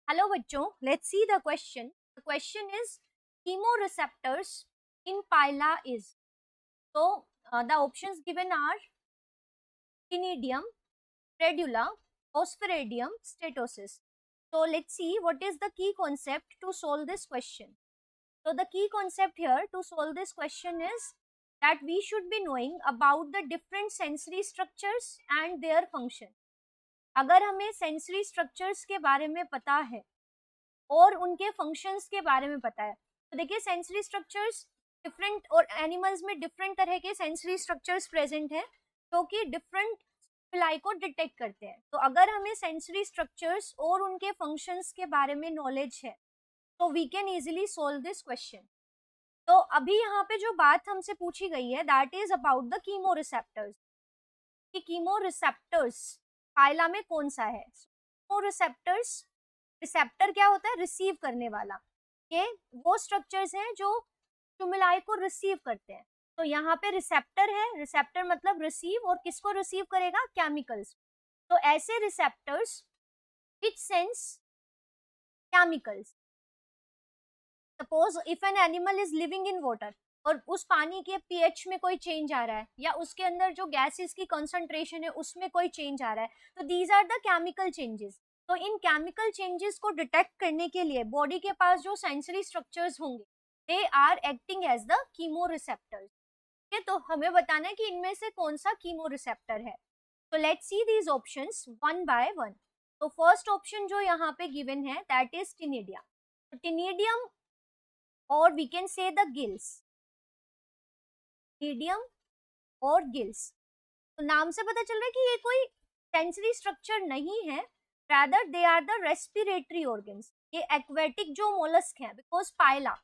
Hello बच्चों, let's see the question. The question is chemoreceptors in phyla is. So the options given are Cnidium, Radula, Osphaeridium, Statosis. So let's see what is the key concept to solve this question. So the key concept here to solve this question is that we should be knowing about the different sensory structures and their function. अगर हमें sensory structures के बारे में पता है और उनके functions के बारे में पता है, तो देखिए सेंसरी स्ट्रक्चर्स डिफरेंट और एनिमल्स में डिफरेंट तरह के सेंसरी स्ट्रक्चर्स प्रेजेंट हैं जो कि डिफरेंट स्टिमुलाई को डिटेक्ट करते हैं. तो अगर हमें सेंसरी स्ट्रक्चर्स और उनके फंक्शंस के बारे में नॉलेज है तो we can easily solve this question. तो अभी यहाँ पे जो बात हमसे पूछी गई है that is about the chemoreceptors. कि कीमोरिसेप्टर्स फाइला में कौन सा है. कीमोरिसेप्टर्स, रिसेप्टर क्या होता है? रिसीव करने वाला. ये वो स्ट्रक्चर्स हैं जो स्टिमुलाई को रिसीव करते हैं. तो यहाँ पे रिसेप्टर है, रिसेप्टर मतलब रिसीव, और किसको रिसीव करेगा? केमिकल्स. तो ऐसे receptors which sense chemicals. Suppose if an animal is living in water और उस पानी के पीएच में कोई चेंज आ रहा है या उसके अंदर जो गैसेस की कंसंट्रेशन है उसमें कोई चेंज आ रहा है, तो these are the chemical changes. तो इन केमिकल चेंजेस को डिटेक्ट करने के लिए बॉडी के पास जो सेंसरी स्ट्रक्चर्स होंगे they are acting as the chemoreceptors. ठीक है, तो हमें बताना है कि इनमें से कौन सा कीमोरिसेप्टर है. तो let's see these options one by one. तो फर्स्ट ऑप्शन जो यहाँ पे गिवन है दैट इज टिनिडिया. तो टिनिडियम और we can say the gills. Ctenidium और गिल्स, तो नाम से पता चल रहा है कि ये कोई सेंसरी स्ट्रक्चर नहीं है, rather they are the respiratory organs. ये एक्वेटिक जो मोलस्क है, बिकॉज पाइला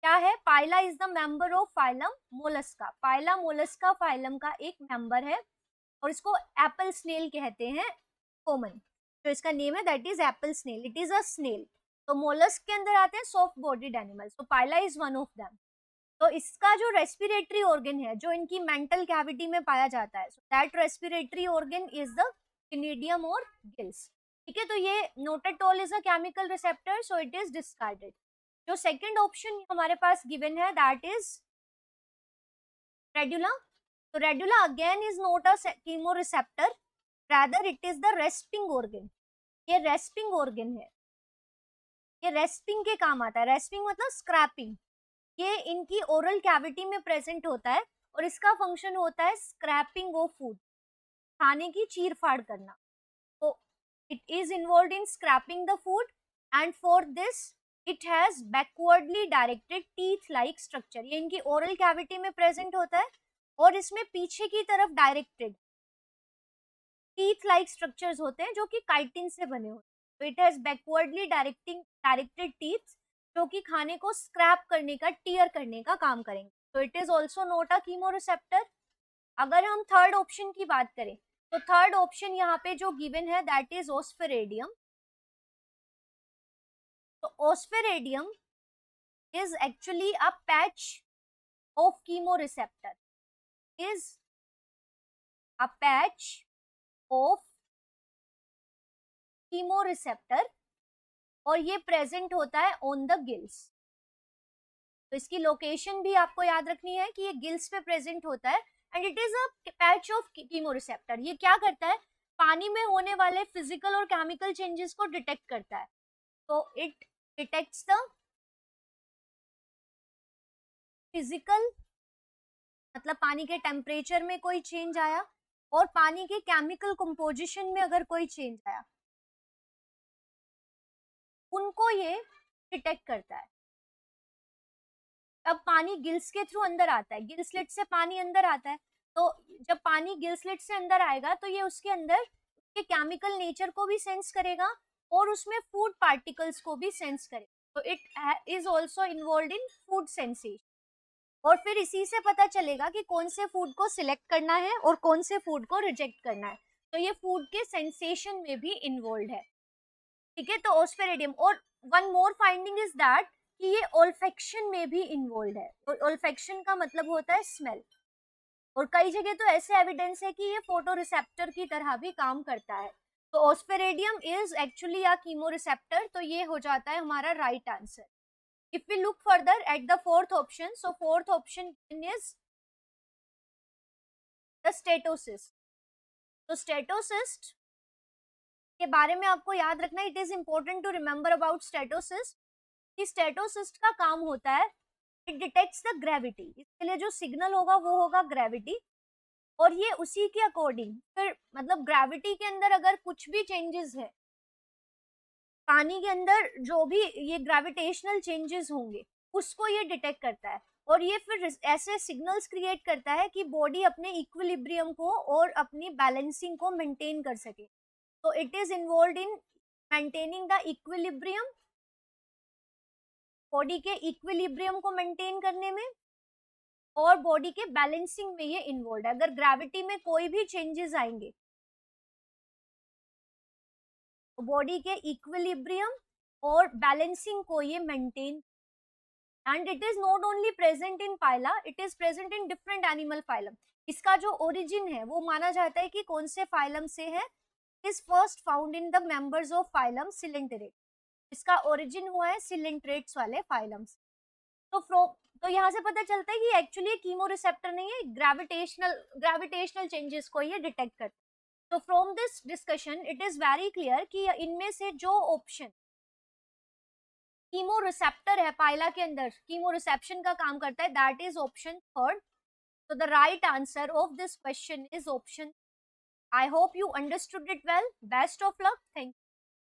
क्या है? Pila is the member of phylum Mollusca. Pila Mollusca phylum का एक मेंबर है और इसको एप्पल स्नेल कहते हैं कॉमन. तो इसका नेम है that is apple snail. It is a snail. तो मोलस्क के अंदर आते हैं सॉफ्ट बॉडीड एनिमल्स. तो Pila is one of them. तो इसका जो रेस्पिरेटरी ऑर्गन है जो इनकी मेंटल कैविटी में पाया जाता है, that respiratory organ is the ctenidium और गिल्स. ठीक है, तो ये not at all is a chemical receptor, so it is discarded. जो सेकंड ऑप्शन हमारे पास गिवन है दैट इज रेडुला. तो radula again is not a chemoreceptor, rather it is the rasping organ. ये रेस्पिंग ऑर्गन है, ये respiring के काम आता है. रेस्पिंग मतलब स्क्रैपिंग. ये इनकी ओरल कैविटी में प्रेजेंट होता है और इसका फंक्शन होता है स्क्रैपिंग ऑफ फूड, खाने की चीर फाड़ करना. तो it is involve in scraping the food and for this it has backwardly directed teeth like structure. ये इनकी ओरल कैविटी में प्रेजेंट होता है और इसमें पीछे की तरफ डायरेक्टेड टीथ लाइक स्ट्रक्चर्स होते हैं जो कि काइटिन से बने होते हैं. तो it has backwardly directed teeth जो कि खाने को स्क्रैप करने का, टीयर करने का काम करेंगे. तो it is also not a chemoreceptor. अगर हम थर्ड ऑप्शन की बात करें तो थर्ड ऑप्शन यहाँ पे जो गिवन है दैट इज ओस्फेरेडियम. तो osphradium is actually a patch of chemoreceptor, is a patch of chemoreceptor और ये प्रेजेंट होता है ऑन द गिल्स. तो इसकी लोकेशन भी आपको याद रखनी है कि ये गिल्स पे प्रेजेंट होता है and it is a patch of chemoreceptor. ये क्या करता है? पानी में होने वाले फिजिकल और केमिकल चेंजेस को डिटेक्ट करता है. तो इट डिटेक्ट्स द फिजिकल, मतलब पानी के टेम्परेचर में कोई चेंज आया और पानी के केमिकल कंपोजिशन में अगर कोई चेंज आया उनको ये डिटेक्ट करता है. अब पानी गिल्स के थ्रू अंदर आता है, गिल स्लिट से पानी अंदर आता है. तो जब पानी गिल स्लिट से अंदर आएगा तो ये उसके अंदर के केमिकल नेचर को भी सेंस करेगा और उसमें फूड पार्टिकल्स को भी सेंस करेगा. तो it is also involve in food sensation. और फिर इसी से पता चलेगा कि कौन से फूड को सिलेक्ट करना है और कौन से फूड को रिजेक्ट करना है. तो ये फूड के सेंसेशन में भी इन्वॉल्व है. ठीक है, तो ओस्फेरेडियम. और one more finding is that कि ये ओल्फेक्शन में भी इन्वॉल्व है. तो ओल्फेक्शन का मतलब होता है स्मेल. और कई जगह तो ऐसे एविडेंस है कि ये फोटो रिसेप्टर की तरह भी काम करता है. तो ऑस्फेरेडियम इज एक्चुअली अ कीमोरिसेप्टर, तो ये हो जाता है हमारा right answer. If we look further at the fourth option, so fourth option is the statocyst. तो स्टेटोसिस्ट के बारे में आपको याद रखना, it is important to remember about statocyst कि स्टेटोसिस्ट का काम होता है, इट डिटेक्ट्स द ग्रेविटी. इसके लिए जो सिग्नल होगा वो होगा ग्रेविटी, और ये उसी के अकॉर्डिंग फिर मतलब ग्रेविटी के अंदर अगर कुछ भी चेंजेस है, पानी के अंदर जो भी ये ग्रेविटेशनल चेंजेस होंगे उसको ये डिटेक्ट करता है, और ये फिर ऐसे सिग्नल्स क्रिएट करता है कि बॉडी अपने इक्विलिब्रियम को और अपनी बैलेंसिंग को मेंटेन कर सके. तो it is involve in maintaining the equilibrium, body के इक्विलिब्रियम को मेंटेन करने में और बॉडी के बैलेंसिंग में ये इन्वॉल्व है. अगर ग्रेविटी में कोई भी चेंजेस आएंगे तो बॉडी के इक्विलिब्रियम और बैलेंसिंग को ये maintain. And it is not only present in Pila, it is present in different animal phylum. इसका जो ओरिजिन है वो माना जाता है कि कौन से फाइलम से है, is first found in the members of phylum coelenterate. इसका ओरिजिन हुआ है सिलेंट्रेट्स वाले फाइलम्स. तो यहाँ से पता चलता है कि एक्चुअली कीमोरिसेप्टर नहीं है, ग्रेविटेशनल चेंजेस को ये डिटेक्ट करता है. तो from this discussion it is very clear कि इनमें से जो ऑप्शन कीमोरिसेप्टर है पाइला के अंदर, कीमोरिसेप्शन का काम करता है, that is option third. So the right answer of this question is option. I hope you understood it well. Best of luck. Thank you.